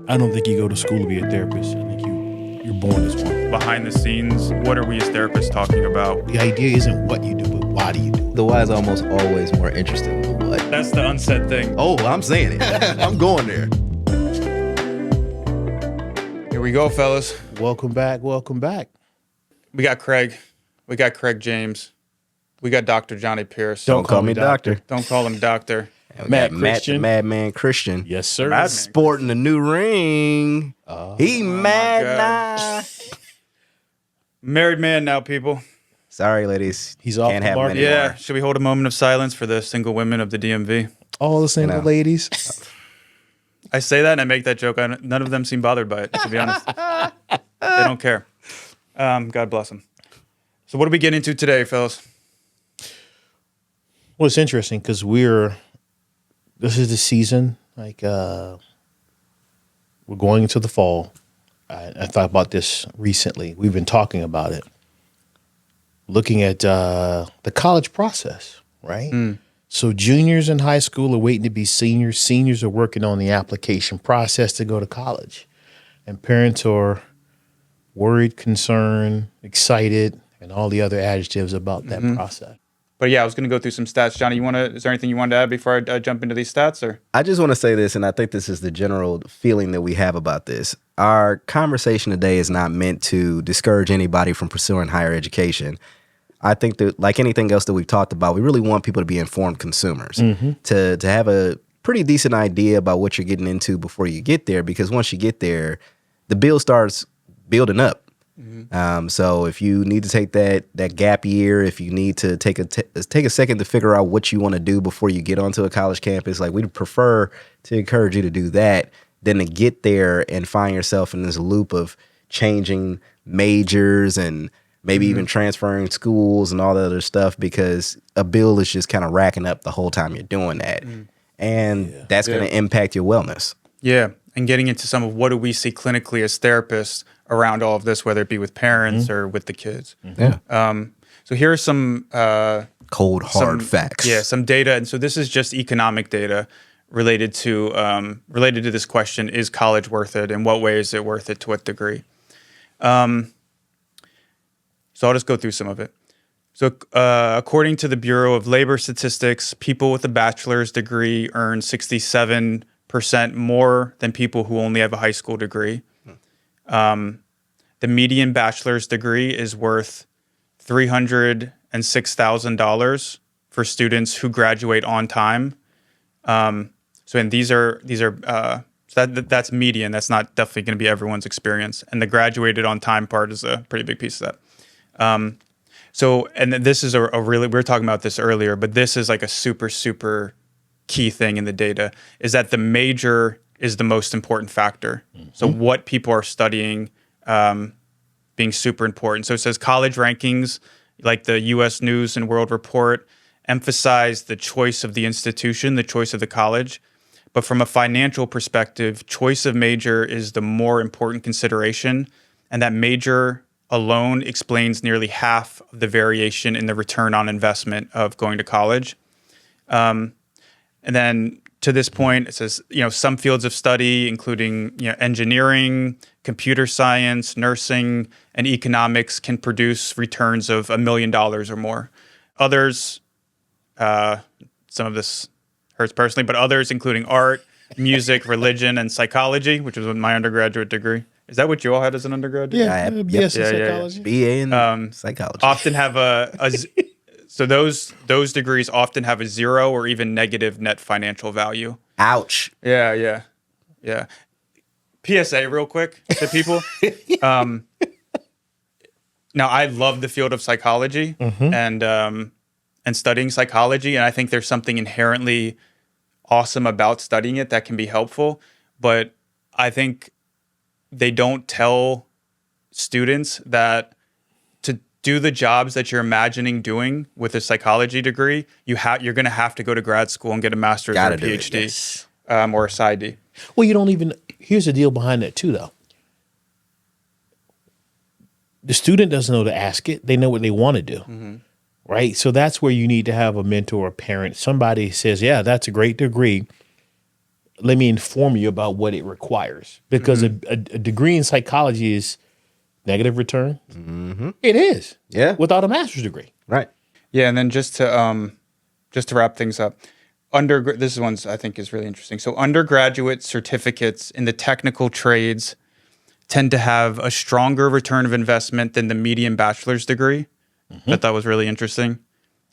I don't think you go to school to be a therapist. I think you're born as one. Behind the scenes, what are we as therapists talking about? The idea isn't what you do, but why do you do it? The why is almost always more interesting than the what. That's the unsaid thing. Oh, I'm saying it. I'm going there. Here we go, fellas. Welcome back. Welcome back. We got Craig. We got Craig James. We got Dr. Johnny Pierce. Don't call me doctor. Don't call him doctor. And we Matt got Matt the Christian. Madman Christian. Yes, sir. Matt- Sporting the new ring. He mad God. now. Married man now, people. Sorry, ladies. He's off Can't the have market. many Yeah. more. Should we hold a moment of silence for the single women of the DMV? All the single You know. ladies. I say that and I make that joke. None of them seem bothered by it, to be honest. They don't care. God bless them. So what are we getting into today, fellas? Well, it's interesting because this is the season. We're going into the fall. I thought about this recently. We've been talking about it. Looking at the college process, right? So juniors in high school are waiting to be seniors. Seniors are working on the application process to go to college. And parents are worried, concerned, excited, and all the other adjectives about that process. But yeah, I was going to go through some stats. Johnny, is there anything you wanted to add before I jump into these stats? Or I just want to say this, and I think this is the general feeling that we have about this. Our conversation today is not meant to discourage anybody from pursuing higher education. I think that, like anything else that we've talked about, we really want people to be informed consumers, to have a pretty decent idea about what you're getting into before you get there, because once you get there, the bill starts building up. So if you need to take that gap year, if you need to take a second to figure out what you want to do before you get onto a college campus, like we'd prefer to encourage you to do that than to get there and find yourself in this loop of changing majors and maybe even transferring schools and all that other stuff, because a bill is just kind of racking up the whole time you're doing that. And that's going to impact your wellness. yeah, and getting into some of what do we see clinically as therapists around all of this, whether it be with parents or with the kids. Yeah. So here are some Cold, hard facts. Yeah, some data, and so this is just economic data related to this question: is college worth it? In what way is it worth it? To what degree? So I'll just go through some of it. So according to the Bureau of Labor Statistics, people with a bachelor's degree earn 67% more than people who only have a high school degree. The median bachelor's degree is worth $306,000 for students who graduate on time. And these are so that's median. That's not definitely going to be everyone's experience. And the graduated on time part is a pretty big piece of that. And then this is a really, we were talking about this earlier, but this is like a super, super key thing in the data, is that the major is the most important factor. So what people are studying being super important. So it says college rankings, like the U.S. News and World Report, emphasize the choice of the institution, the choice of the college. But from a financial perspective, choice of major is the more important consideration, and that major alone explains nearly half of the variation in the return on investment of going to college. And then to this point, it says, some fields of study, including engineering, computer science, nursing, and economics, can produce returns of $1 million or more. Others, some of this hurts personally, but others, including art, music, religion, and psychology, which was my undergraduate degree. Is that what you all had as an undergrad degree? Yeah, BS in psychology. BA in psychology. Often have so those degrees often have a zero or even negative net financial value. Ouch. Yeah. PSA real quick to people. Now, I love the field of psychology and studying psychology, and I think there's something inherently awesome about studying it that can be helpful, but I think they don't tell students that to do the jobs that you're imagining doing with a psychology degree, you're going to have to go to grad school and get a master's or a PhD or a PsyD. Well, you don't even, here's the deal behind that too, though. The student doesn't know to ask it. They know what they want to do, right? So that's where you need to have a mentor, a parent, somebody says, yeah, that's a great degree. let me inform you about what it requires. Because a degree in psychology is negative return. It is. Yeah. Without a master's degree. Right. Yeah, and then just to wrap things up, this is one I think is really interesting. So undergraduate certificates in the technical trades tend to have a stronger return of investment than the median bachelor's degree. I thought was really interesting.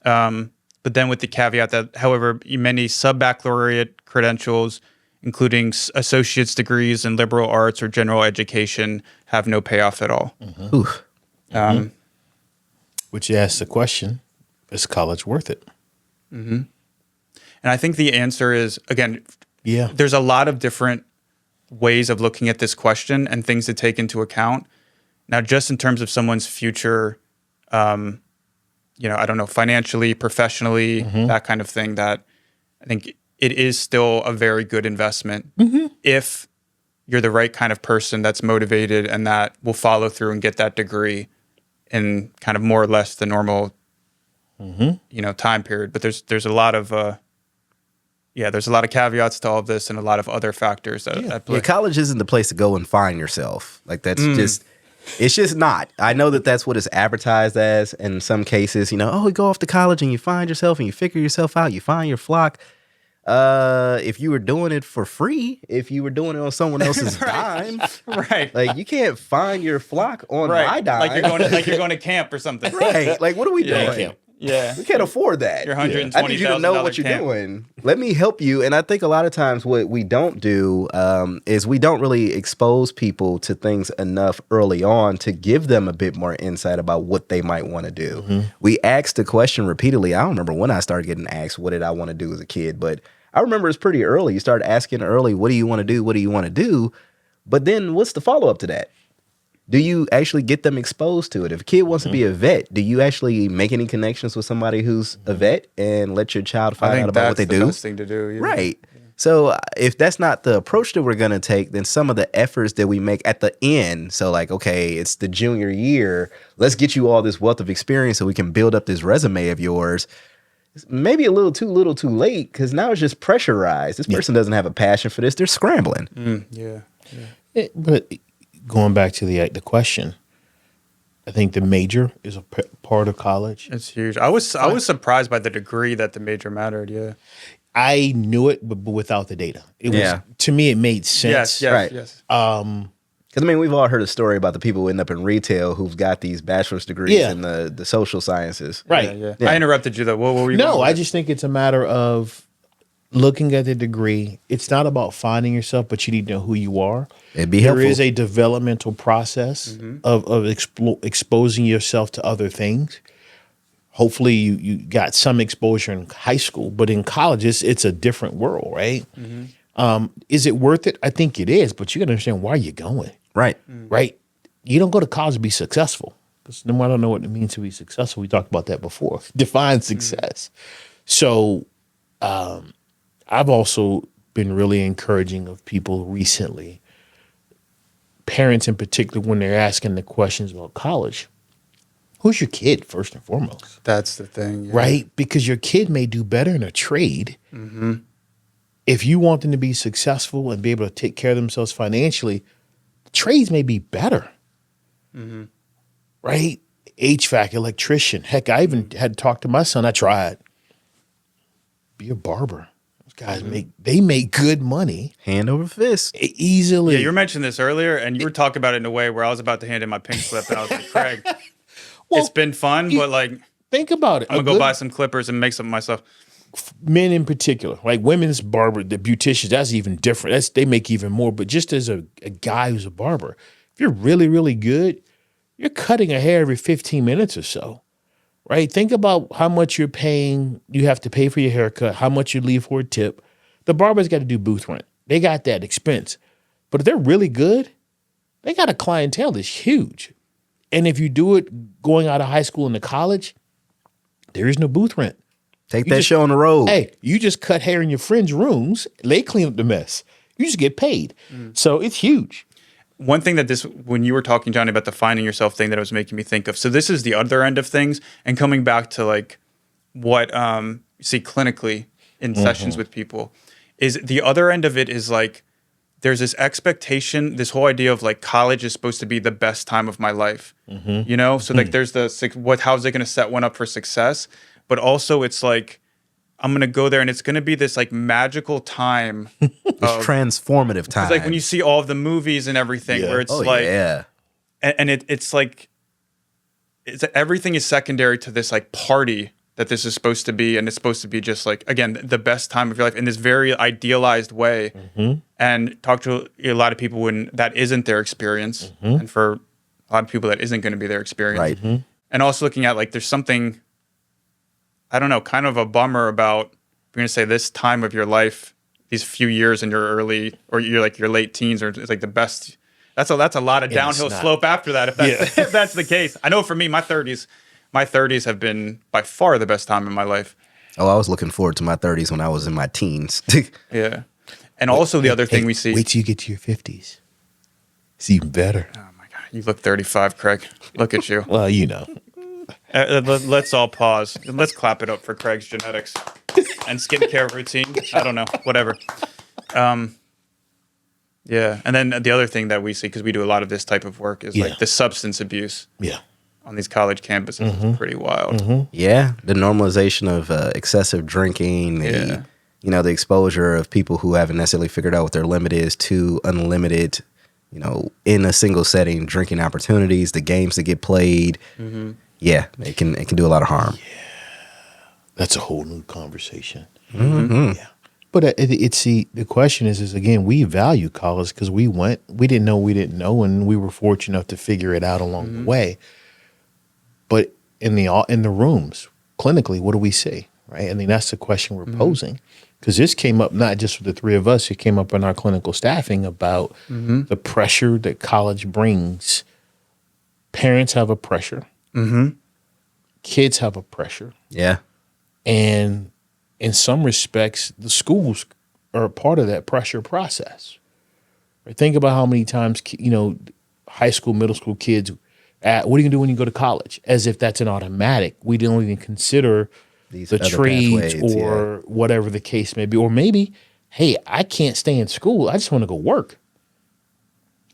But then with the caveat that, however, many sub-baccalaureate credentials, including associate's degrees in liberal arts or general education, have no payoff at all. Oof. Which asks the question, is college worth it? And I think the answer is, again, Yeah. there's a lot of different ways of looking at this question and things to take into account. Now, just in terms of someone's future, I don't know, financially, professionally, that kind of thing, that I think it is still a very good investment if you're the right kind of person that's motivated and that will follow through and get that degree in kind of more or less the normal, time period. But there's a lot of there's a lot of caveats to all of this and a lot of other factors that at play. Yeah, college isn't the place to go and find yourself. Like that's it's just not. I know that that's what it's advertised as in some cases. You go off to college and you find yourself and you figure yourself out. You find your flock. If you were doing it for free, if you were doing it on someone else's dime, Right. like you can't find your flock on my dime. Like you're going to camp or something. Right. Like what are we doing? Camp. Yeah. We can't afford that. Your $120,000 I need you to know what you're camp. doing. Let me help you. And I think a lot of times what we don't do is we don't really expose people to things enough early on to give them a bit more insight about what they might want to do. We asked the question repeatedly. I don't remember when I started getting asked, what did I want to do as a kid? But I remember it's pretty early. You start asking early, what do you want to do? What do you want to do? But then what's the follow-up to that? Do you actually get them exposed to it? If a kid wants to be a vet, do you actually make any connections with somebody who's a vet and let your child find out about what they that's the do? best thing to do. Yeah. Right. So if that's not the approach that we're going to take, then some of the efforts that we make at the end, so like, okay, it's the junior year, let's get you all this wealth of experience so we can build up this resume of yours. Maybe a little too late because now it's just pressurized. This person doesn't have a passion for this. They're scrambling. But going back to the question, I think the major is a part of college. It's huge. I was surprised by the degree that the major mattered. Yeah. I knew it, but without the data. It was, to me, it made sense. Right. Yes. Because, we've all heard a story about the people who end up in retail who've got these bachelor's degrees in the social sciences. Right. Yeah. I interrupted you, though. What were you No, I just think it's a matter of looking at the degree. It's not about finding yourself, but you need to know who you are. It'd be helpful. There is a developmental process of exposing yourself to other things. Hopefully you got some exposure in high school, but in college, it's a different world, right? Is it worth it? I think it is, but you got to understand why you're going. Right. Right? You don't go to college to be successful. Because I don't know what it means to be successful. We talked about that before. Define success. So I've also been really encouraging of people recently, parents in particular, when they're asking the questions about college. Who's your kid, first and foremost? That's the thing. Yeah. Right? Because your kid may do better in a trade. If you want them to be successful and be able to take care of themselves financially, trades may be better. Right? HVAC, electrician. Heck, I even had to talk to my son. I tried. Be a barber. Those guys make good money. Hand over fist. Easily. Yeah, you were mentioning this earlier, and you were talking about it in a way where I was about to hand in my pink slip, and I was like, Craig, it's been fun, but like, think about it. I'm going to go buy some clippers and make something myself. Men in particular, like women's barber, the beauticians, that's even different. They make even more. But just as a guy who's a barber, if you're really, really good, you're cutting a hair every 15 minutes or so, right? Think about how much you're paying. You have to pay for your haircut, how much you leave for a tip. The barber's got to do booth rent. They got that expense. But if they're really good, they got a clientele that's huge. And if you do it going out of high school into college, there is no booth rent. Take that show on the road. Hey, you just cut hair in your friends' rooms. They clean up the mess. You just get paid. So it's huge. One thing that when you were talking, Johnny, about the finding yourself thing that it was making me think of. So this is the other end of things, and coming back to like what you see clinically in sessions with people is the other end of it is like there's this expectation, this whole idea of like college is supposed to be the best time of my life. You know? So like there's how's it going to set one up for success? But also it's like I'm going to go there and it's going to be this like magical time. It's transformative time. It's like when you see all of the movies and everything where it's and it's like everything is secondary to this like party that this is supposed to be, and it's supposed to be just like, again, the best time of your life in this very idealized way. And talk to a lot of people when that isn't their experience, and for a lot of people that isn't going to be their experience. Right. And also looking at like there's something, I don't know, kind of a bummer about, if you're going to say this time of your life, these few years in your early or you're like your late teens, or it's like the best. That's a lot of downhill slope after that. If that's the case, I know for me, my 30s have been by far the best time in my life. Oh, I was looking forward to my 30s when I was in my teens. Yeah. And also the other thing we see. Wait till you get to your 50s. It's even better. Oh my God. You look 35, Craig. Look at you. Well, you know. Let's all pause. And let's clap it up for Craig's genetics and skincare routine. I don't know. Whatever. Yeah. And then the other thing that we see, because we do a lot of this type of work, is like the substance abuse. Yeah. On these college campuses is pretty wild. Yeah, the normalization of excessive drinking, the exposure of people who haven't necessarily figured out what their limit is to unlimited, in a single setting drinking opportunities, the games that get played. Yeah, it can do a lot of harm. Yeah, that's a whole new conversation. Yeah, but the question is again, we value college because we didn't know, and we were fortunate enough to figure it out along the way. But in the rooms, clinically, what do we see, right? I mean, that's the question we're posing, because this came up not just with the three of us. It came up in our clinical staffing about the pressure that college brings. Parents have a pressure. Kids have a pressure. Yeah. And in some respects, the schools are a part of that pressure process. Right? Think about how many times, high school, middle school kids – what are you going to do when you go to college? As if that's an automatic. We don't even consider the trades or whatever the case may be. Or maybe, hey, I can't stay in school. I just want to go work.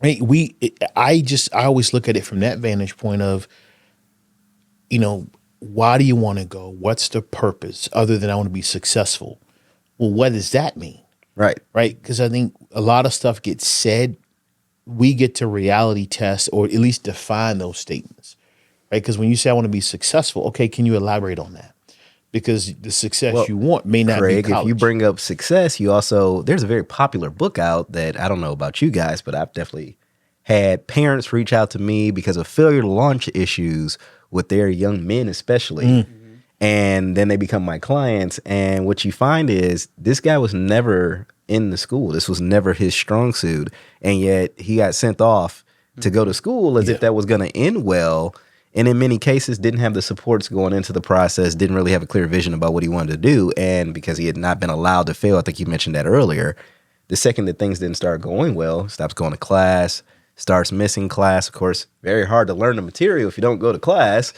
I always look at it from that vantage point of, why do you want to go? What's the purpose other than I want to be successful? Well, what does that mean? Right. Right? Because I think a lot of stuff gets said. We get to reality test or at least define those statements, right? Because when you say I want to be successful, okay, can you elaborate on that? Because the success you want may not be college. If you bring up success, there's a very popular book out that I don't know about you guys, but I've definitely had parents reach out to me because of failure to launch issues with their young men, especially. And then they become my clients. And what you find is this guy was never in the school. This was never his strong suit. And yet he got sent off to go to school as if that was going to end well. And in many cases didn't have the supports going into the process, didn't really have a clear vision about what he wanted to do. And because he had not been allowed to fail, I think you mentioned that earlier, the second that things didn't start going well, stops going to class, starts missing class. Of course, very hard to learn the material if you don't go to class.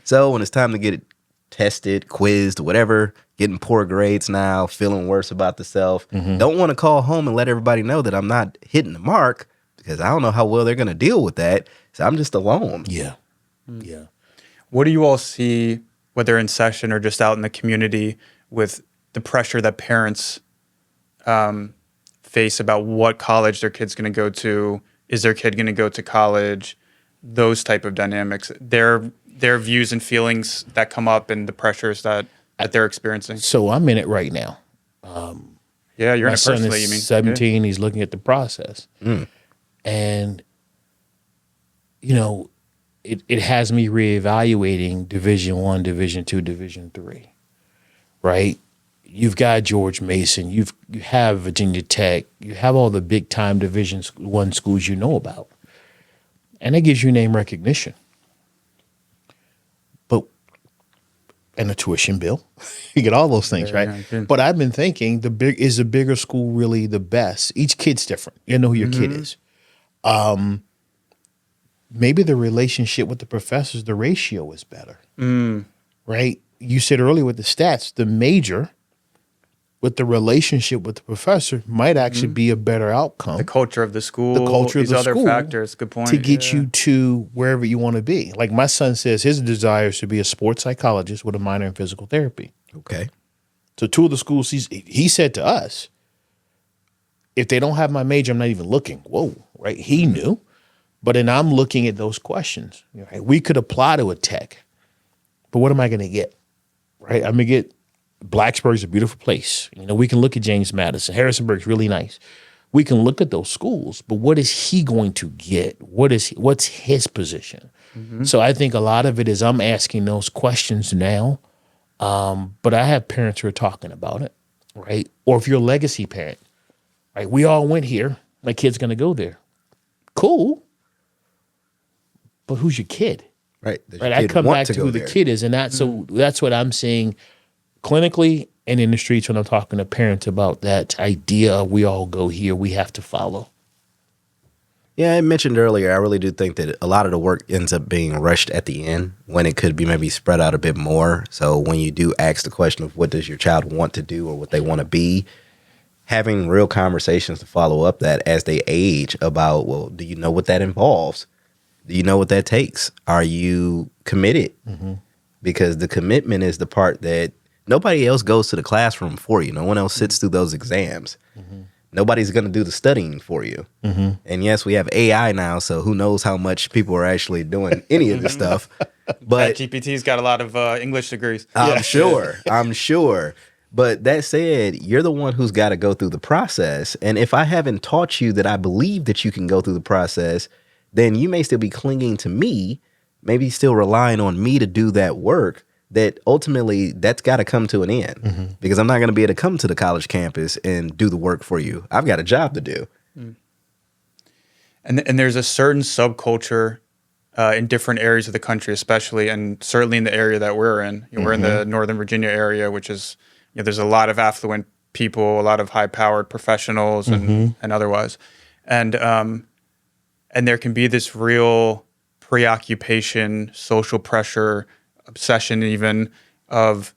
So when it's time to get it tested, quizzed, whatever, getting poor grades now, feeling worse about the self. Don't want to call home and let everybody know that I'm not hitting the mark because I don't know how well they're going to deal with that. So I'm just alone. Yeah. What do you all see, whether in session or just out in the community, with the pressure that parents face about what college their kid's going to go to? Is their kid going to go to college? Those type of dynamics. Their views and feelings that come up and the pressures that they're experiencing. So I'm in it right now. Yeah, you're in it personally. My son is 17. He's looking at the process. And, it has me reevaluating Division I, Division II, Division III, right? You've got George Mason. You have Virginia Tech. You have all the big-time Division I schools you know about. And that gives you name recognition. And a tuition bill. You get all those things, right? But I've been thinking, is the bigger school really the best? Each kid's different. You know who your kid is. Maybe the relationship with the professors, the ratio is better, right? You said earlier with the stats, the major with the relationship with the professor might actually be a better outcome. The culture of the school, The culture of these the other school factors. Good point. to get you to wherever you want to be. Like my son says his desire is to be a sports psychologist with a minor in physical therapy. Okay. So two of the schools he said to us, if they don't have my major, I'm not even looking. Whoa, right? He knew. But then I'm looking at those questions. Right? We could apply to a tech, but what am I going to get? Right? I'm going to get Blacksburg's a beautiful place. We can look at James Madison. Harrisonburg's really nice. We can look at those schools, but what is he going to get? What's his position? So I think a lot of it is I'm asking those questions now, but I have parents who are talking about it, right? Or if you're a legacy parent, right? We all went here. My kid's going to go there. Cool. But who's your kid? Right. Does Right. your I kid come want back to who the there? kid is. And so that's what I'm seeing clinically and in the streets when I'm talking to parents about that idea of we all go here, we have to follow. Yeah, I mentioned earlier, I really do think that a lot of the work ends up being rushed at the end when it could be maybe spread out a bit more. So when you do ask the question of what does your child want to do or what they want to be, having real conversations to follow up that as they age about, well, do you know what that involves? Do you know what that takes? Are you committed? Because the commitment is the part that nobody else goes to the classroom for you. No one else sits through those exams. Nobody's going to do the studying for you. And yes, we have AI now, so who knows how much people are actually doing any of this stuff. But GPT's got a lot of English degrees. I'm sure. But that said, you're the one who's got to go through the process. And if I haven't taught you that I believe that you can go through the process, then you may still be clinging to me, maybe still relying on me to do that work, that ultimately that's got to come to an end because I'm not going to be able to come to the college campus and do the work for you. I've got a job to do. And there's a certain subculture in different areas of the country, especially, and certainly in the area that we're in. We're in the Northern Virginia area, which is, there's a lot of affluent people, a lot of high-powered professionals and otherwise. And there can be this real preoccupation, social pressure, obsession even of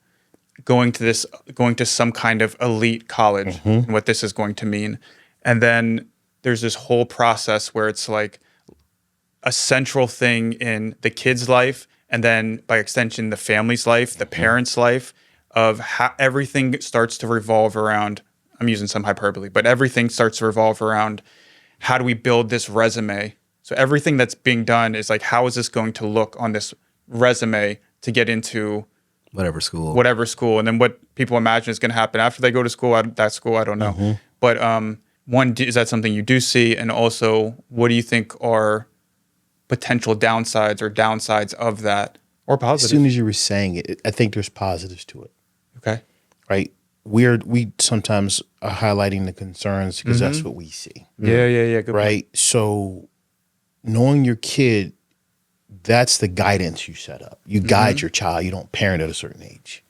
going to some kind of elite college and what this is going to mean. And then there's this whole process where it's like a central thing in the kid's life and then by extension the family's life, the parents' life, of how everything starts to revolve around, I'm using some hyperbole, but everything starts to revolve around how do we build this resume? So everything that's being done is like, how is this going to look on this resume to get into Whatever school. And then what people imagine is going to happen after they go to school, that school, I don't know. But one, is that something you do see? And also, what do you think are potential downsides of that, or positives? As soon as you were saying it, I think there's positives to it. Okay. Right? We sometimes are highlighting the concerns because that's what we see. Yeah. Good Right? point. So knowing your kid, that's the guidance you set up. You guide your child. You don't parent at a certain age.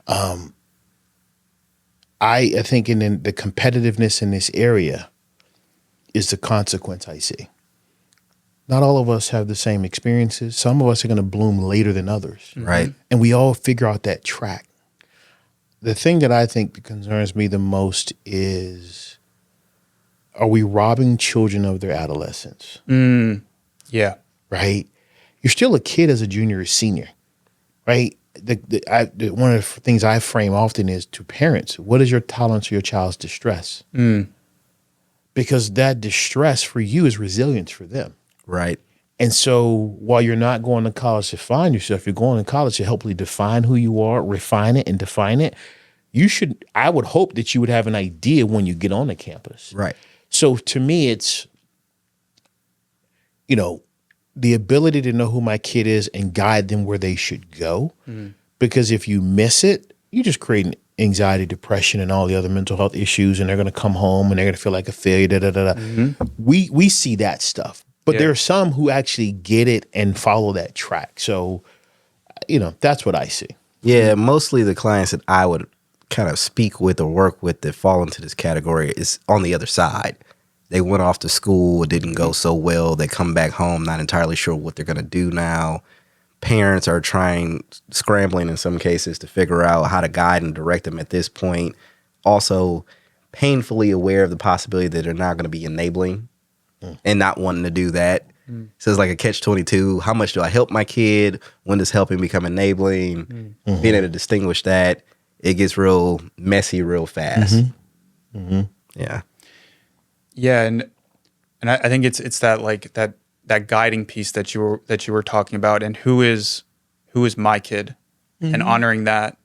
I think in the competitiveness in this area is the consequence I see. Not all of us have the same experiences. Some of us are going to bloom later than others. Right. And we all figure out that track. The thing that I think concerns me the most is, are we robbing children of their adolescence? Yeah. Right? You're still a kid as a junior or senior, right? One of the things I frame often is to parents, what is your tolerance for your child's distress? Because that distress for you is resilience for them. Right. And so while you're not going to college to find yourself, you're going to college to hopefully define who you are, refine it and define it. I would hope that you would have an idea when you get on the campus. Right. So to me, it's, the ability to know who my kid is and guide them where they should go. Because if you miss it, you just create anxiety, depression, and all the other mental health issues, and they're going to come home and they're going to feel like a failure, We see that stuff. But there are some who actually get it and follow that track. So, that's what I see. Yeah, mostly the clients that I would kind of speak with or work with that fall into this category is on the other side. They went off to school, it didn't go so well. They come back home, not entirely sure what they're going to do now. Parents are scrambling in some cases to figure out how to guide and direct them at this point. also painfully aware of the possibility that they're not going to be enabling and not wanting to do that. So it's like a catch-22. How much do I help my kid? When does helping become enabling? Being able to distinguish that, it gets real messy real fast. Yeah. Yeah, and I think it's that like that guiding piece that you were talking about, and who is my kid, and honoring that,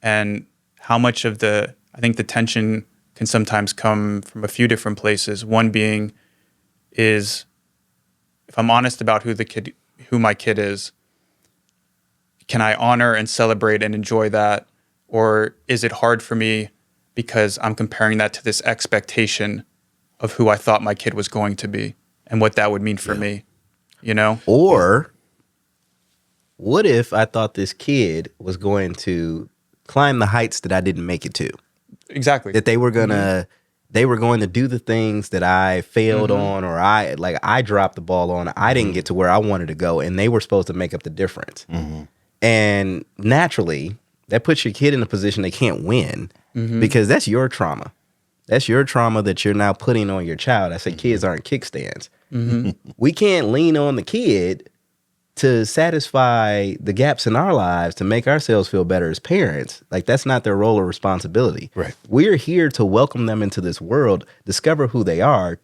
and how much of I think the tension can sometimes come from a few different places. One being is, if I'm honest about who my kid is, can I honor and celebrate and enjoy that? Or is it hard for me because I'm comparing that to this expectation of who I thought my kid was going to be and what that would mean for me, you know? Or what if I thought this kid was going to climb the heights that I didn't make it to? Exactly. That they were gonna do the things that I failed on, or I dropped the ball on. I didn't get to where I wanted to go, and they were supposed to make up the difference. And naturally, that puts your kid in a position they can't win because that's your trauma. That's your trauma that you're now putting on your child. I say kids aren't kickstands. We can't lean on the kid to satisfy the gaps in our lives to make ourselves feel better as parents. Like, that's not their role or responsibility. Right. We're here to welcome them into this world, discover who they are,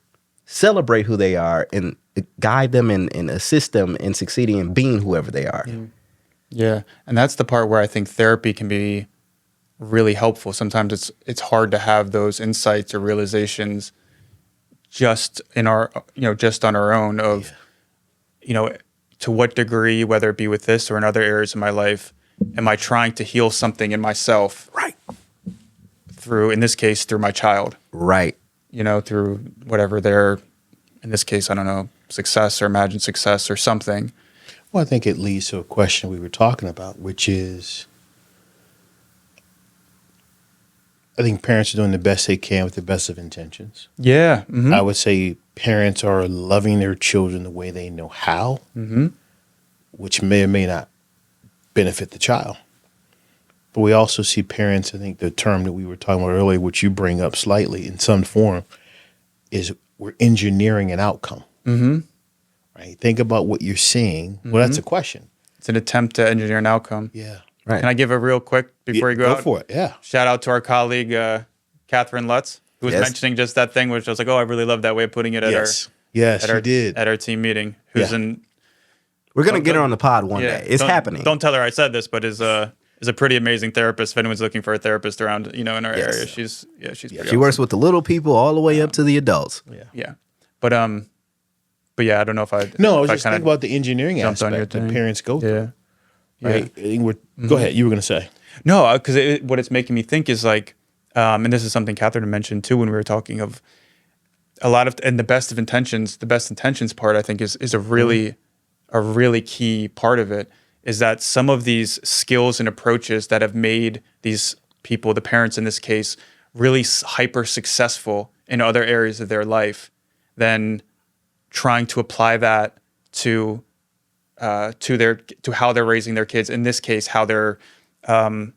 celebrate who they are, and guide them and assist them in succeeding in being whoever they are. Yeah, and that's the part where I think therapy can be really helpful. Sometimes it's hard to have those insights or realizations just on our own of, to what degree, whether it be with this or in other areas of my life, am I trying to heal something in myself? Right. In this case, through my child. Right. Through whatever their, in this case, I don't know, success or imagined success or something. Well, I think it leads to a question we were talking about, which is, I think parents are doing the best they can with the best of intentions. Yeah. I would say parents are loving their children the way they know how, which may or may not benefit the child. But we also see parents, I think the term that we were talking about earlier, which you bring up slightly in some form, is we're engineering an outcome. Right? Think about what you're seeing. Well, that's a question. It's an attempt to engineer an outcome. Yeah. Right. Can I give a real quick before you go out? Go for it. Yeah. Shout out to our colleague, Catherine Lutz, who was mentioning just that thing, which I was like, oh, I really love that way of putting it at our team meeting. Who's in? We're gonna get her on the pod one day. It's happening. Don't tell her I said this, but is a pretty amazing therapist. If anyone's looking for a therapist around, in our area, she's pretty awesome. Works with the little people all the way up to the adults. Yeah. But yeah, I don't know if I. No, I was just thinking about the engineering aspect that parents go through. Right. I think go ahead. You were going to say. No, because what it's making me think is like, and this is something Catherine mentioned too when we were talking of a lot of, and the best intentions part, I think is a really key part of it, is that some of these skills and approaches that have made these people, the parents in this case, really hyper successful in other areas of their life, then trying to apply that to how they're raising their kids. In this case, how they're kind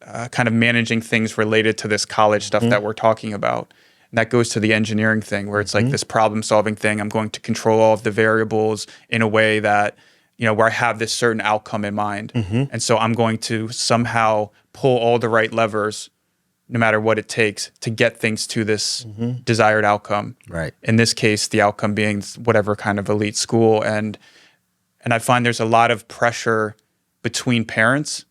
of managing things related to this college stuff that we're talking about. And that goes to the engineering thing, where it's like this problem-solving thing. I'm going to control all of the variables in a way that, where I have this certain outcome in mind. And so I'm going to somehow pull all the right levers, no matter what it takes, to get things to this desired outcome. Right. In this case, the outcome being whatever kind of elite school. And I find there's a lot of pressure between parents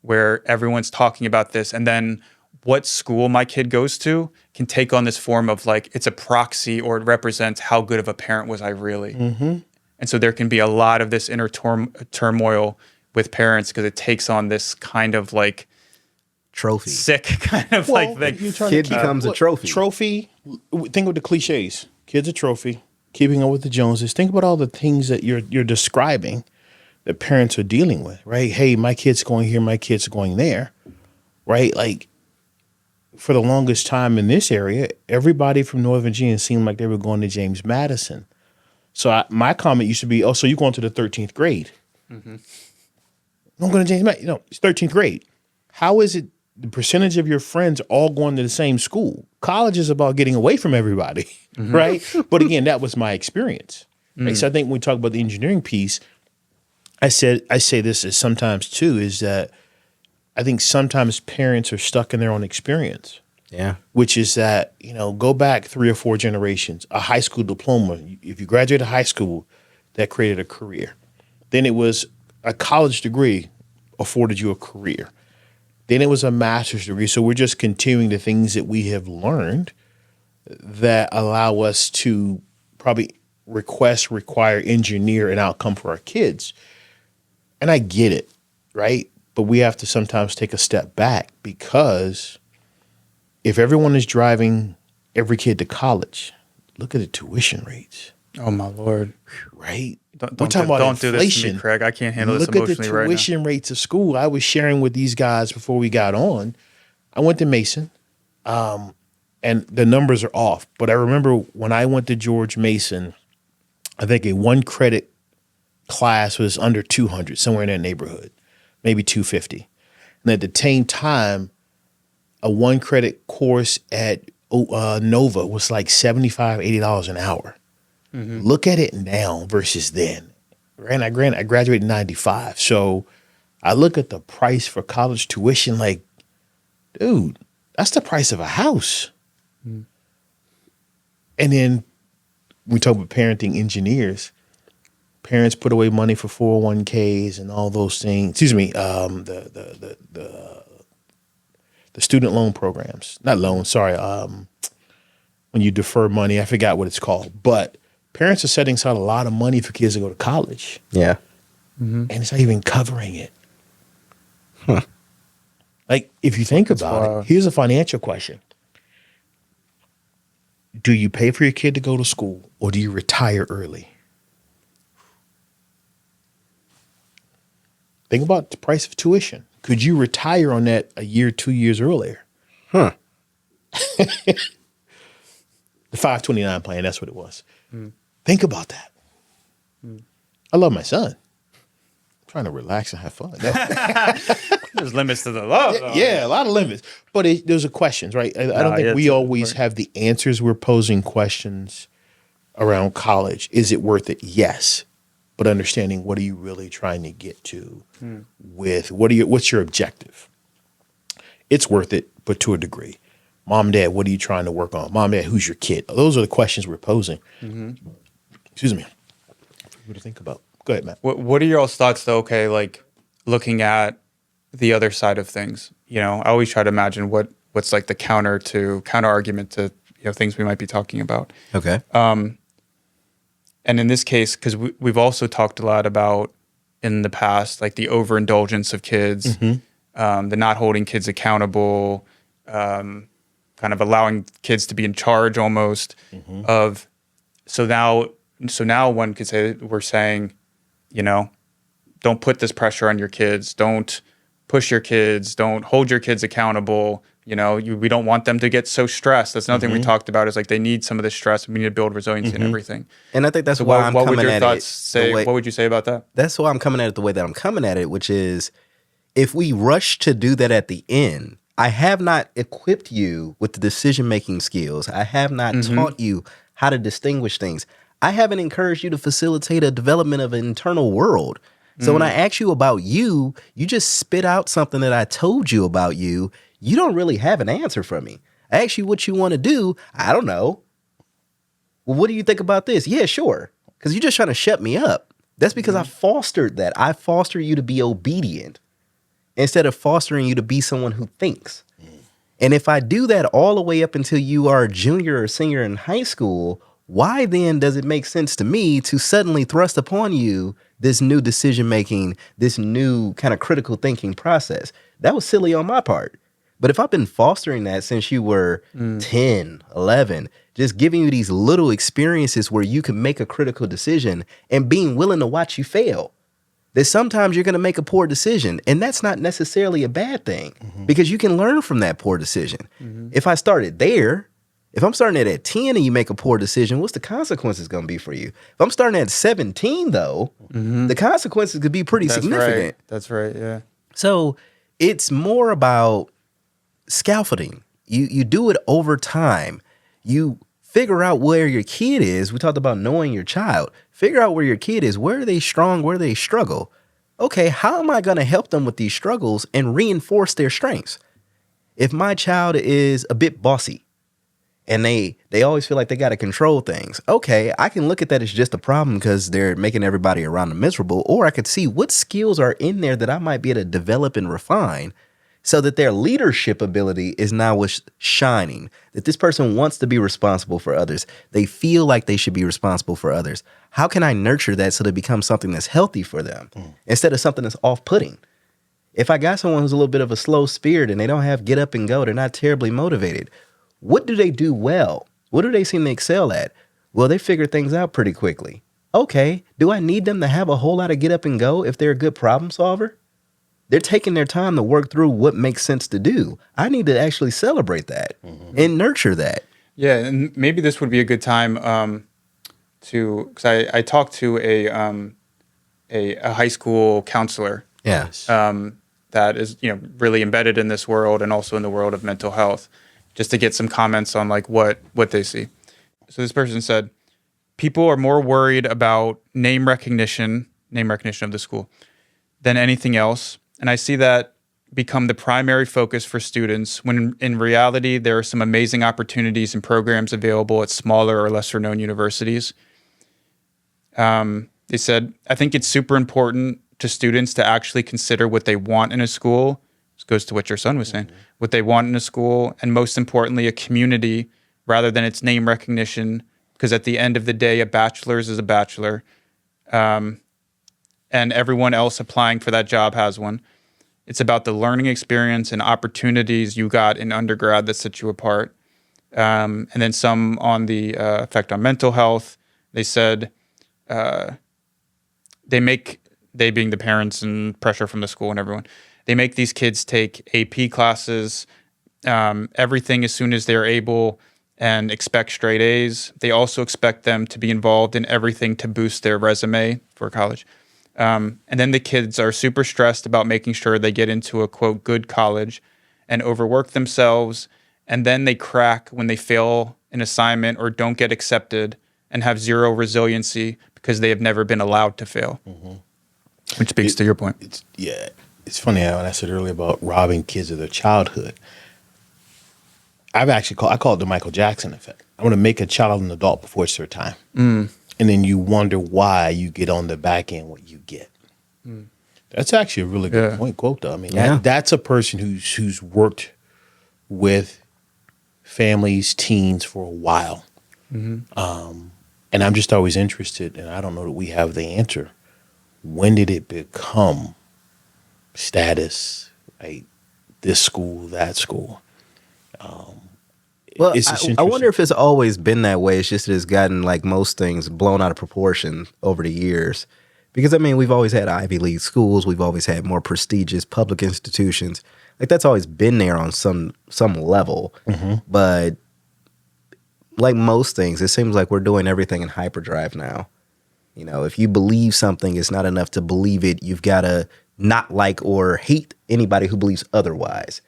where everyone's talking about this, and then what school my kid goes to can take on this form of like, it's a proxy, or it represents how good of a parent was I really. And so there can be a lot of this inner turmoil with parents because it takes on this kind of like trophy, sick kind of like thing. Kid becomes a trophy. Trophy. Think of the cliches. Kid's a trophy. Keeping up with the Joneses. Think about all the things that you're describing that parents are dealing with, right? Hey, my kid's going here, my kid's going there, right? Like, for the longest time in this area, everybody from Northern Virginia seemed like they were going to James Madison. So my comment used to be, oh, so you're going to the 13th grade. I'm going to James Madison. It's 13th grade. How is it the percentage of your friends all going to the same school. College is about getting away from everybody, right? But again, that was my experience. Right? So I think when we talk about the engineering piece, I say this as sometimes too, is that I think sometimes parents are stuck in their own experience. Yeah. Which is that, go back 3 or 4 generations, a high school diploma. If you graduated high school, that created a career. Then it was a college degree afforded you a career. Then it was a master's degree. So we're just continuing the things that we have learned that allow us to probably require, engineer an outcome for our kids. And I get it, right? But we have to sometimes take a step back, because if everyone is driving every kid to college, look at the tuition rates. Oh my Lord. Right? Don't do this to me, Craig. I can't handle this emotionally right now. Look at the tuition rates of school. I was sharing with these guys before we got on. I went to Mason, and the numbers are off. But I remember when I went to George Mason, I think a 1 credit class was under 200, somewhere in that neighborhood, maybe 250. And at the same time, a 1 credit course at Nova was like $75, $80 an hour. Look at it now versus then. I graduated in 95. So I look at the price for college tuition like, dude, that's the price of a house. And then we talk about parenting engineers. Parents put away money for 401ks and all those things. Excuse me, the student loan programs. Not loans, sorry. When you defer money, I forgot what it's called. But parents are setting aside a lot of money for kids to go to college. Yeah. And it's not even covering it. Like, if you think about it, here's a financial question. Do you pay for your kid to go to school, or do you retire early? Think about the price of tuition. Could you retire on that a year, 2 years earlier? The 529 plan, that's what it was. Think about that. I love my son. I'm trying to relax and have fun. There's limits to the love. Yeah, a lot of limits. But those are questions, right? I don't think we always have the answers. We're posing questions around college. Is it worth it? Yes. But understanding, what are you really trying to get to with, what's your objective? It's worth it, but to a degree. Mom and Dad, what are you trying to work on? Mom and Dad, who's your kid? Those are the questions we're posing. Excuse me. What to think about. Go ahead, Matt. What are your all's thoughts, though? Okay, like looking at the other side of things. I always try to imagine what's like the counter argument to things we might be talking about. Okay. And in this case, because we've also talked a lot about in the past, like the overindulgence of kids, the not holding kids accountable, kind of allowing kids to be in charge almost of. So now one could say, we're saying, don't put this pressure on your kids. Don't push your kids. Don't hold your kids accountable. We don't want them to get so stressed. That's another thing we talked about, is like they need some of this stress. We need to build resiliency and everything. And I think that's why I'm coming at it. What would your thoughts say? What would you say about that? That's why I'm coming at it the way that I'm coming at it, which is, if we rush to do that at the end, I have not equipped you with the decision-making skills. I have not taught you how to distinguish things. I haven't encouraged you to facilitate a development of an internal world. So when I ask you about you, you just spit out something that I told you about you. You don't really have an answer for me. I ask you what you want to do. I don't know. Well, what do you think about this? Yeah, sure. Because you're just trying to shut me up. That's because I fostered that. I foster you to be obedient instead of fostering you to be someone who thinks. And if I do that all the way up until you are a junior or senior in high school, why then does it make sense to me to suddenly thrust upon you this new decision-making, this new kind of critical thinking process? That was silly on my part. But if I've been fostering that since you were 10, 11, just giving you these little experiences where you can make a critical decision and being willing to watch you fail, that sometimes you're going to make a poor decision. And that's not necessarily a bad thing because you can learn from that poor decision. If I started there, if I'm starting at 10 and you make a poor decision, what's the consequences going to be for you? If I'm starting at 17, though, the consequences could be pretty significant. That's right, yeah. So it's more about scaffolding. You do it over time. You figure out where your kid is. We talked about knowing your child. Figure out where your kid is. Where are they strong? Where do they struggle? Okay, how am I going to help them with these struggles and reinforce their strengths? If my child is a bit bossy and they always feel like they got to control things, okay, I can look at that as just a problem because they're making everybody around them miserable. Or I could see what skills are in there that I might be able to develop and refine so that their leadership ability is now what's shining, that this person wants to be responsible for others. They feel like they should be responsible for others. How can I nurture that so that it becomes something that's healthy for them instead of something that's off-putting? If I got someone who's a little bit of a slow spirit and they don't have get up and go, they're not terribly motivated, what do they do well? What do they seem to excel at? Well, they figure things out pretty quickly. Okay, do I need them to have a whole lot of get up and go if they're a good problem solver? They're taking their time to work through what makes sense to do. I need to actually celebrate that and nurture that. Yeah, and maybe this would be a good time because I talked to a high school counselor. Yes. That is really embedded in this world and also in the world of mental health, just to get some comments on like what they see. So this person said, people are more worried about name recognition of the school than anything else. And I see that become the primary focus for students when in reality, there are some amazing opportunities and programs available at smaller or lesser known universities. They said, I think it's super important to students to actually consider what they want in a school. This goes to what your son was saying, what they want in a school, and most importantly, a community rather than its name recognition. Because at the end of the day, a bachelor's is a bachelor. And everyone else applying for that job has one. It's about the learning experience and opportunities you got in undergrad that set you apart. And then some on the effect on mental health. They said they being the parents and pressure from the school and everyone, they make these kids take AP classes, everything as soon as they're able, and expect straight A's. They also expect them to be involved in everything to boost their resume for college. And then the kids are super stressed about making sure they get into a, quote, good college and overwork themselves. And then they crack when they fail an assignment or don't get accepted and have zero resiliency because they have never been allowed to fail, which speaks to your point. It's funny how when I said earlier about robbing kids of their childhood. I call it the Michael Jackson effect. I want to make a child an adult before it's their time. And then you wonder why you get on the back end what you get. That's actually a really good quote, though. I mean, that's a person who's worked with families, teens for a while. And I'm just always interested, and I don't know that we have the answer. When did it become status, like this school, that school? Well, I wonder if it's always been that way. It's just that it's gotten, like most things, blown out of proportion over the years. Because, I mean, we've always had Ivy League schools. We've always had more prestigious public institutions. Like, that's always been there on some level. But like most things, it seems like we're doing everything in hyperdrive now. You know, if you believe something, it's not enough to believe it. You've got to not like or hate anybody who believes otherwise.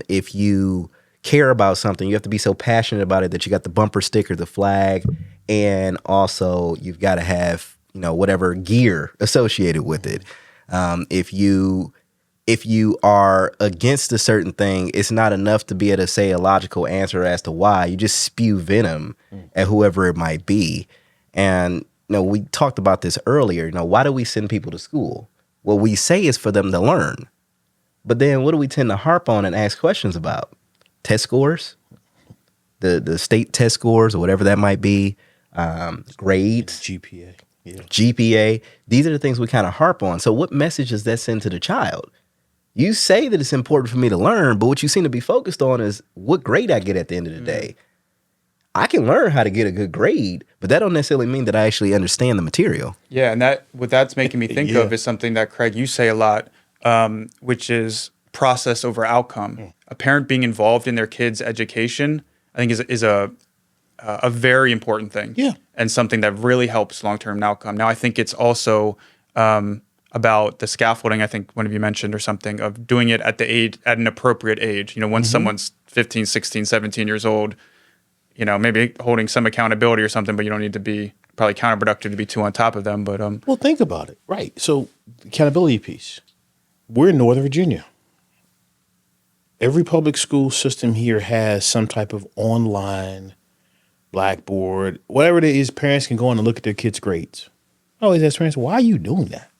If you care about something, you have to be so passionate about it that you got the bumper sticker, the flag, and also you've got to have, whatever gear associated with it. If you are against a certain thing, it's not enough to be able to say a logical answer as to why. You just spew venom at whoever it might be. And, we talked about this earlier. Why do we send people to school? What we say is for them to learn. But then what do we tend to harp on and ask questions about? Test scores, the state test scores or whatever that might be, grades, GPA. These are the things we kind of harp on. So what message does that send to the child? You say that it's important for me to learn, but what you seem to be focused on is what grade I get at the end of the day. I can learn how to get a good grade, but that don't necessarily mean that I actually understand the material. Yeah, and what that's making me think of is something that, Craig, you say a lot, which is process over outcome. A parent being involved in their kid's education, I think, is a very important thing. Yeah, and something that really helps long-term outcome. Now, I think it's also about the scaffolding, I think one of you mentioned or something, of doing it at an appropriate age. Once someone's 15, 16, 17 years old, maybe holding some accountability or something, but you don't need to be probably counterproductive to be too on top of them. But Well, think about it. Right. So the accountability piece. We're in Northern Virginia. Every public school system here has some type of online Blackboard, whatever it is. Parents can go on and look at their kids' grades. I always ask parents, why are you doing that?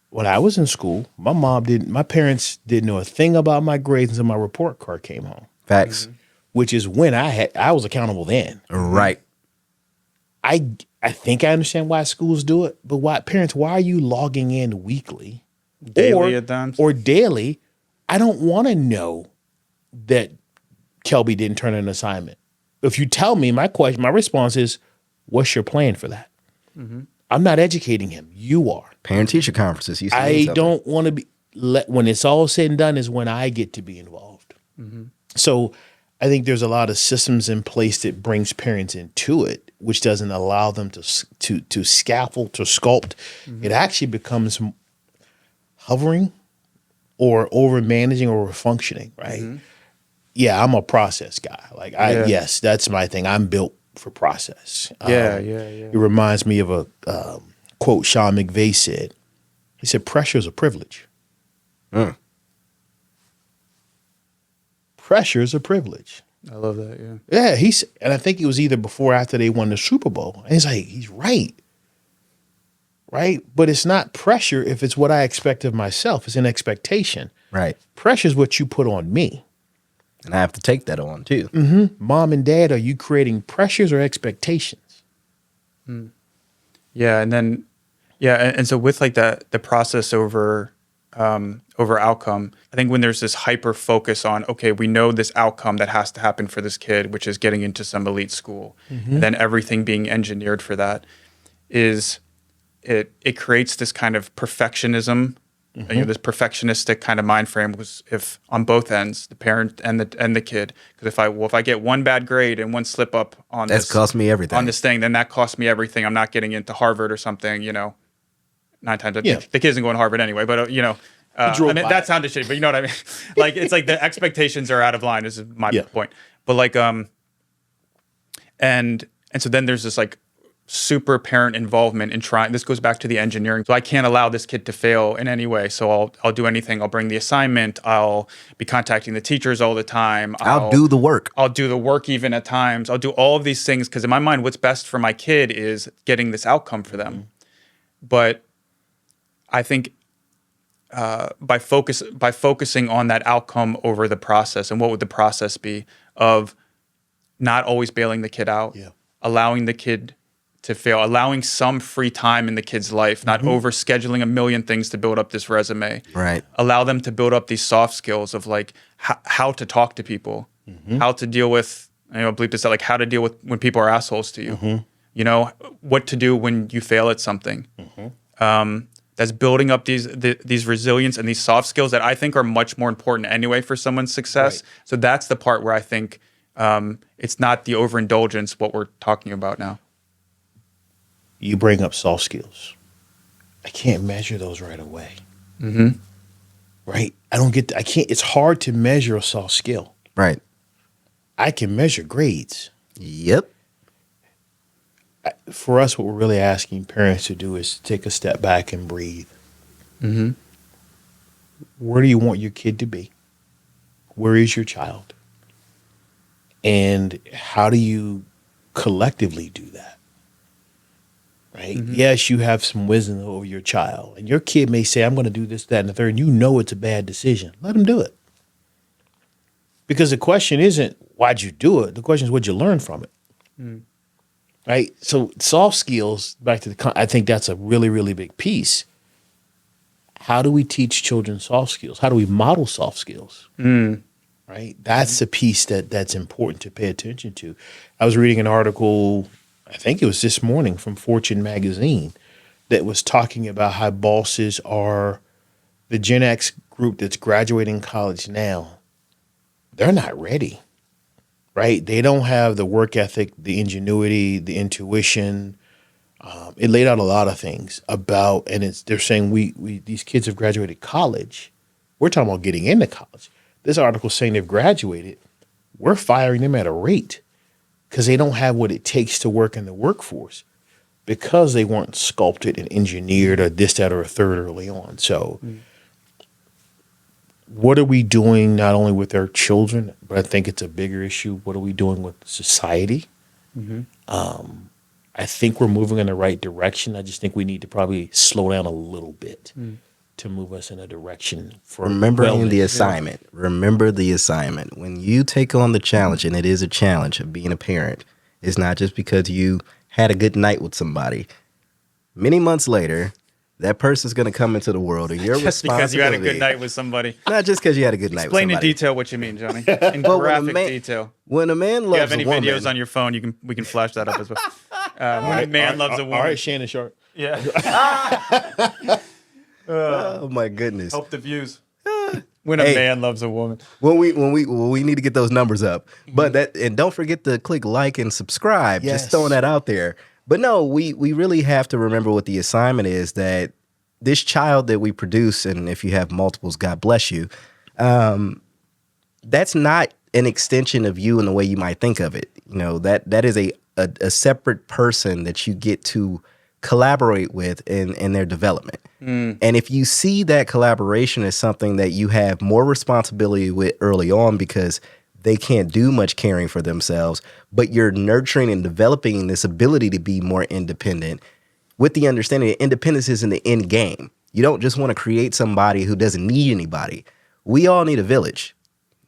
When I was in school, my parents didn't know a thing about my grades until my report card came home. Facts. Which is when I was accountable then. Right. I think I understand why schools do it, but why are you logging in weekly? daily at times? Or daily? I don't want to know that Kelby didn't turn in an assignment. If you tell me, my response is, what's your plan for that? Mm-hmm. I'm not educating him. You are. Parent-teacher conferences. I don't want to be, when it's all said and done is when I get to be involved. Mm-hmm. So I think there's a lot of systems in place that brings parents into it, which doesn't allow them to scaffold, to sculpt. Mm-hmm. It actually becomes hovering or over managing or over functioning, right? Mm-hmm. Yeah, I'm a process guy. Yes, that's my thing. I'm built for process. Yeah. It reminds me of a quote Sean McVay said. He said, pressure is a privilege. Pressure is a privilege. I love that, yeah. Yeah, and I think it was either before or after they won the Super Bowl. And he's right. Right? But it's not pressure if it's what I expect of myself. It's an expectation. Right. Pressure is what you put on me. And I have to take that on too. Mm-hmm. Mom and dad, are you creating pressures or expectations? Yeah, and so with like the process over outcome, I think when there's this hyper focus on, okay, we know this outcome that has to happen for this kid, which is getting into some elite school, and then everything being engineered for that, is it creates this kind of perfectionism. This perfectionistic kind of mind frame was if on both ends, the parent and the kid. Because if I get one bad grade and one slip up on that's cost me everything on this thing, then that cost me everything. I'm not getting into Harvard or something. 9 times the kid isn't going to Harvard anyway. But that sounded shitty. But you know what I mean? Like it's like the expectations are out of line. This is my point. But like and so then there's this like super parent involvement in trying. This goes back to the engineering. So I can't allow this kid to fail in any way. So I'll do anything. I'll bring the assignment. I'll be contacting the teachers all the time. I'll do the work. I'll do the work even at times. I'll do all of these things because in my mind, what's best for my kid is getting this outcome for them. But I think by focusing on that outcome over the process, and what would the process be of not always bailing the kid out, allowing the kid to fail, allowing some free time in the kid's life, not over scheduling a million things to build up this resume. Right. Allow them to build up these soft skills of like how to talk to people, how to deal with, bleep this out, like how to deal with when people are assholes to you. What to do when you fail at something. That's building up these resilience and these soft skills that I think are much more important anyway for someone's success. Right. So that's the part where I think it's not the overindulgence, what we're talking about now. You bring up soft skills. I can't measure those right away. Right? I can't, it's hard to measure a soft skill. Right. I can measure grades. Yep. For us, what we're really asking parents to do is take a step back and breathe. Where do you want your kid to be? Where is your child? And how do you collectively do that? Right? Yes, you have some wisdom over your child. And your kid may say, I'm going to do this, that, and the third. And you know it's a bad decision. Let them do it. Because the question isn't, why'd you do it? The question is, what'd you learn from it? Right? So soft skills, back to I think that's a really, really big piece. How do we teach children soft skills? How do we model soft skills? Right? That's the piece that's important to pay attention to. I was reading an article, I think it was this morning, from Fortune magazine that was talking about how bosses are, the Gen X group that's graduating college now, they're not ready, right? They don't have the work ethic, the ingenuity, the intuition, it laid out a lot of things about, and they're saying we these kids have graduated college. We're talking about getting into college. This article saying they've graduated. We're firing them at a rate because they don't have what it takes to work in the workforce because they weren't sculpted and engineered or this, that, or a third early on. So what are we doing not only with our children, but I think it's a bigger issue. What are we doing with society? I think we're moving in the right direction. I just think we need to probably slow down a little bit to move us in a direction for Remembering the wellness. assignment. Remember the assignment. When you take on the challenge, and it is a challenge of being a parent, it's not just because you had a good night with somebody. Many months later, that person's going to come into the world, and your Just responsibility. because you had a good night with somebody. Not just because you had a good night Explain with in somebody. detail what you mean, Johnny. In But graphic detail. When a man If you loves have any a woman, videos on your phone, we can flash that up as well. When a man loves a woman. All right, Shannon Sharp. Yeah. oh my goodness. Help the views. When a Hey. man loves a woman. When we need to get those numbers up. But and don't forget to click like and subscribe. Yes. Just throwing that out there. But no, we really have to remember what the assignment is, that this child that we produce, and if you have multiples, God bless you, that's not an extension of you in the way you might think of it. You know, that is a separate person that you get to collaborate with in their development. And if you see that collaboration as something that you have more responsibility with early on because they can't do much caring for themselves, but you're nurturing and developing this ability to be more independent with the understanding that independence isn't the end game. You don't just want to create somebody who doesn't need anybody. We all need a village.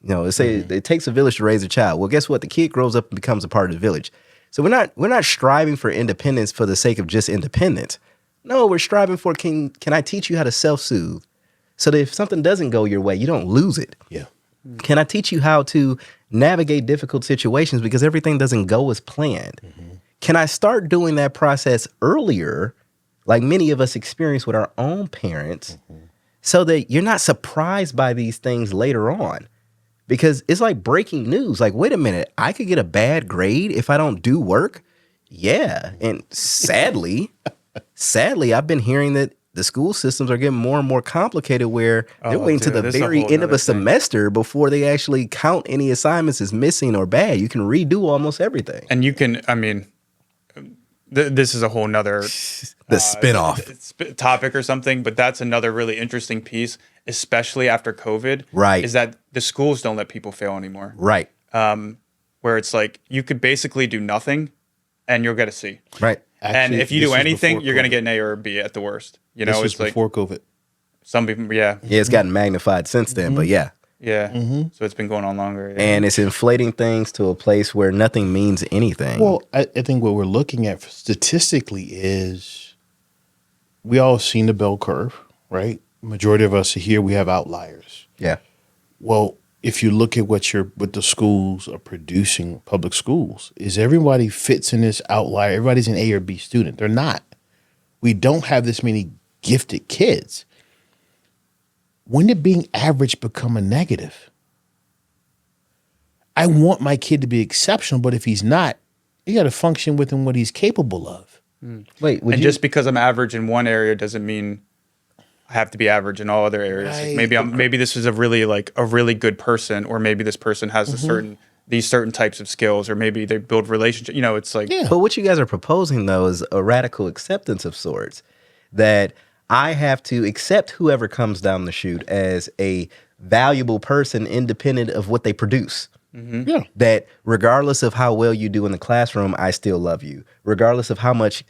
You know, it takes a village to raise a child. Well, guess what? The kid grows up and becomes a part of the village. So we're not striving for independence for the sake of just independence. No, we're striving for can I teach you how to self-soothe so that if something doesn't go your way, you don't lose it. Yeah. Can I teach you how to navigate difficult situations because everything doesn't go as planned? Can I start doing that process earlier, like many of us experience with our own parents, so that you're not surprised by these things later on? Because it's like breaking news. Like, wait a minute, I could get a bad grade if I don't do work? Yeah. And sadly, I've been hearing that the school systems are getting more and more complicated where they're waiting to the this is a very whole end of nother a thing. semester before they actually count any assignments as missing or bad. You can redo almost everything. And you can, I mean, this is a whole nother The spinoff. topic or something, but that's another really interesting piece, especially after COVID. Right. Is that the schools don't let people fail anymore. Right. Where it's like you could basically do nothing and you'll get a C. Right. And Actually, if you this do was anything, before you're going to COVID. get an A or a B at the worst. You know, This was it's like before COVID. some people, yeah. Yeah, it's gotten magnified since then, but yeah. Yeah. So it's been going on longer. Yeah. And it's inflating things to a place where nothing means anything. Well, I think what we're looking at statistically is we all seen the bell curve, right? Majority of us here, we have outliers. yeah. Well, if you look at what the schools are producing, public schools, is everybody fits in this outlier. Everybody's an A or B student. They're not. We don't have this many gifted kids. When did being average become a negative? I want my kid to be exceptional, but if he's not, you got to function within what he's capable of. Wait, would And you just because I'm average in one area doesn't mean I have to be average in all other areas. Like Right. maybe this is a really good person, or maybe this person has these certain types of skills, or maybe they build relationships. You know, it's like Yeah. But what you guys are proposing, though, is a radical acceptance of sorts, that I have to accept whoever comes down the chute as a valuable person independent of what they produce. Yeah. That regardless of how well you do in the classroom, I still love you. Regardless of how much,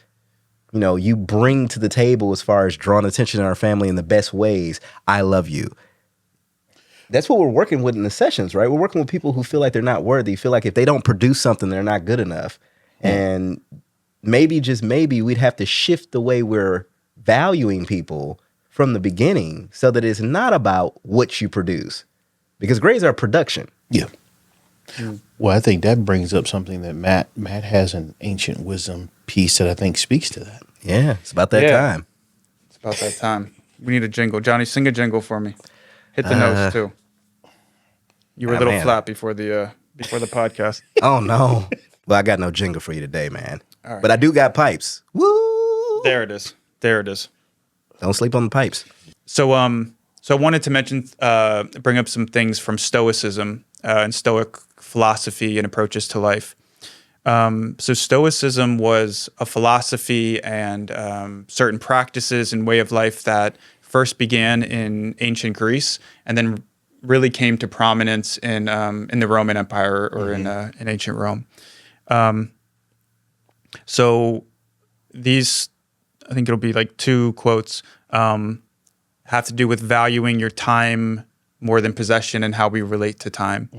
you know, you bring to the table as far as drawing attention to our family in the best ways, I love you. That's what we're working with in the sessions, right? We're working with people who feel like they're not worthy, feel like if they don't produce something, they're not good enough. And maybe, just maybe, we'd have to shift the way we're valuing people from the beginning so that it's not about what you produce. Because grades are production. Yeah. Well, I think that brings up something that Matt has an ancient wisdom piece that I think speaks to that. Yeah, it's about that Yeah. time. it's about that time. We need a jingle. Johnny, sing a jingle for me. Hit the notes too. You were a little man. flat before the podcast. Oh, no. Well, I got no jingle for you today, man. But I do got pipes. Woo! There it is. There it is. Don't sleep on the pipes. So I wanted to bring up some things from Stoicism and Stoic philosophy and approaches to life. So Stoicism was a philosophy and certain practices and way of life that first began in ancient Greece and then really came to prominence in the Roman Empire or in ancient Rome. So these, I think it'll be like 2 quotes, have to do with valuing your time more than possession and how we relate to time.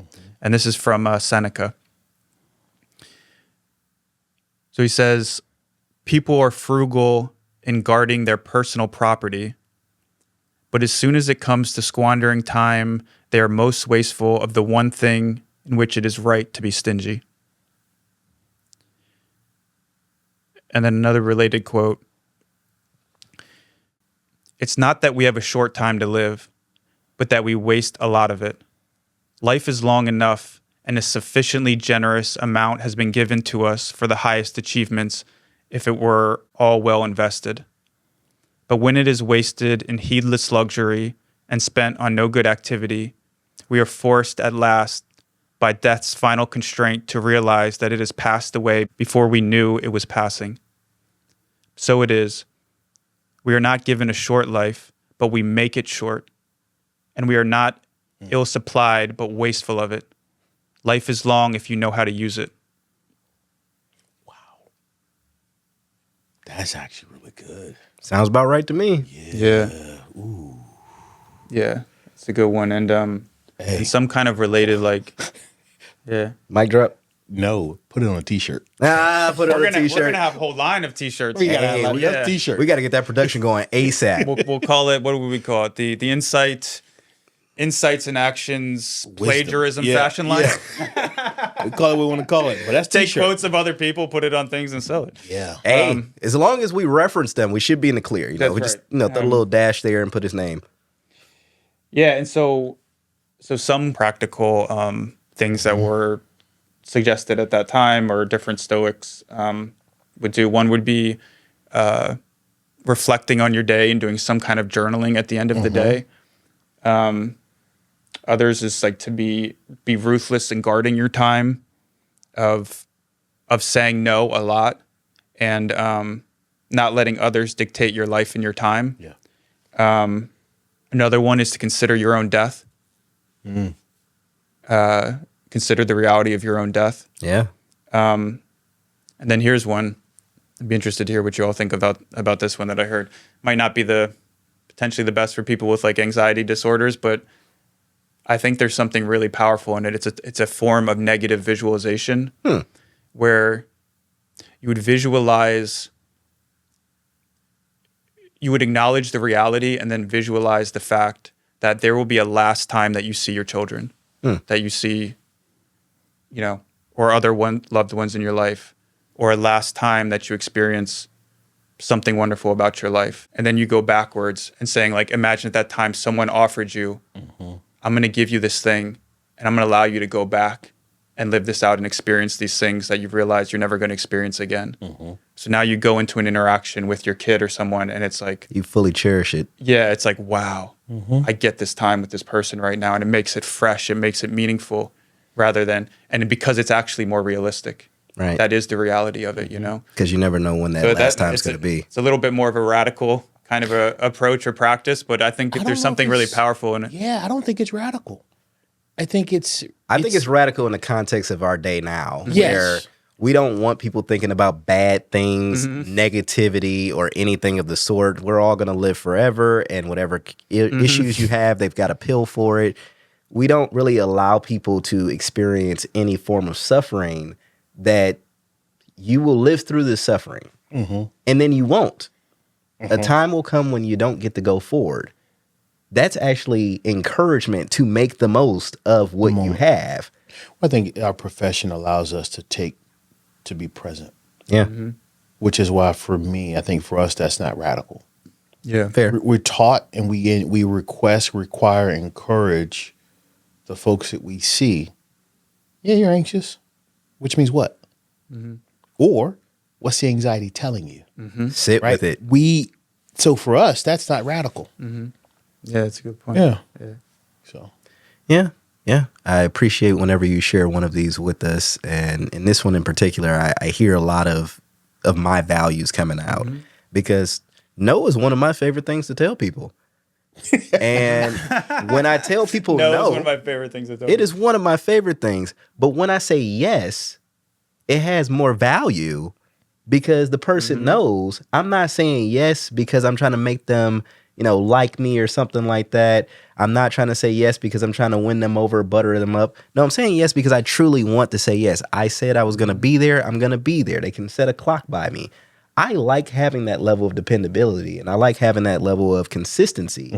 And this is from Seneca. So he says, people are frugal in guarding their personal property, but as soon as it comes to squandering time, they are most wasteful of the one thing in which it is right to be stingy. And then another related quote. It's not that we have a short time to live, but that we waste a lot of it. Life is long enough, and a sufficiently generous amount has been given to us for the highest achievements if it were all well invested. But when it is wasted in heedless luxury and spent on no good activity, we are forced at last by death's final constraint to realize that it has passed away before we knew it was passing. So it is. We are not given a short life, but we make it short. And we are not ill-supplied, but wasteful of it. Life is long if you know how to use it. Wow. That's actually really good. Sounds about right to me. Yeah. Ooh. Yeah, it's a good one. And some kind of related, like, yeah. Mic drop. No, put it on a t-shirt. Put it on We're a t-shirt. gonna have a whole line of t-shirts. We gotta Hey, have we a got- t-shirt. We got to get that production going ASAP. We'll call it, what do we call it? The insights and actions plagiarism Yeah, fashion line. yeah. We call it what we want to call it, but that's Take t-shirt. quotes of other people, put it on things, and sell it. Yeah. Hey, as long as we reference them, we should be in the clear. You know, That's we just right. throw a little dash there and put his name. Yeah, and so some practical things that were suggested at that time, or different Stoics would do. One would be reflecting on your day and doing some kind of journaling at the end of the day. Others is like to be ruthless in guarding your time, of saying no a lot, and not letting others dictate your life and your time. Yeah. Another one is to consider your own death. Consider the reality of your own death. Yeah. And then here's one. I'd be interested to hear what you all think about this one that I heard. Might not be potentially the best for people with like anxiety disorders, but I think there's something really powerful in it. It's a form of negative visualization where you would visualize, you would acknowledge the reality and then visualize the fact that there will be a last time that you see your children, that you see, or other loved ones in your life, or a last time that you experience something wonderful about your life. And then you go backwards and saying, like, imagine at that time someone offered you, I'm going to give you this thing, and I'm going to allow you to go back and live this out and experience these things that you've realized you're never going to experience again. So now you go into an interaction with your kid or someone, and it's like, You fully cherish it. yeah, it's like, wow, I get this time with this person right now, and it makes it fresh, it makes it meaningful, and because it's actually more realistic. Right. That is the reality of it, Because you never know when that So last time's it's going to be. It's a little bit more of a radical kind of a approach or practice, but I think I don't there's know something if really it's- powerful in it. Yeah, I don't think it's radical. I think it's radical in the context of our day now, Yes. where we don't want people thinking about bad things, negativity, or anything of the sort. We're all going to live forever, and whatever issues you have, they've got a pill for it. We don't really allow people to experience any form of suffering that you will live through this suffering, and then you won't. A time will come when you don't get to go forward. That's actually encouragement to make the most of what you have. I think our profession allows us to be present, Yeah. which is why for me, I think for us, that's not radical. Yeah. Fair. We're taught and we request, require, encourage the folks that we see. Yeah, you're anxious, which means what? Or what's the anxiety telling you? Sit Right? with it. So for us, that's not radical. Yeah, that's a good point. Yeah. Yeah. So Yeah. Yeah. I appreciate whenever you share one of these with us. And in this one in particular, I hear a lot of my values coming out because no is one of my favorite things to tell people. And when I tell people no, it's one of my favorite things to tell it is one of my favorite things. But when I say yes, it has more value because the person knows I'm not saying yes because I'm trying to make them, like me or something like that. I'm not trying to say yes because I'm trying to win them over, butter them up. No, I'm saying yes because I truly want to say yes. I said I was going to be there. I'm going to be there. They can set a clock by me. I like having that level of dependability and I like having that level of consistency.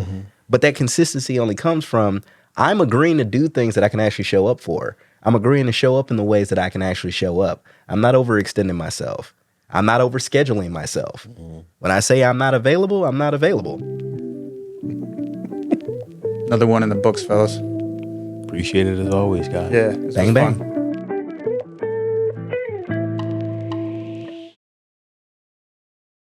But that consistency only comes from I'm agreeing to do things that I can actually show up for. I'm agreeing to show up in the ways that I can actually show up. I'm not overextending myself. I'm not overscheduling myself. When I say I'm not available, I'm not available. Another one in the books, fellas. appreciate it as always, guys. Yeah. This Bang, was bang. fun.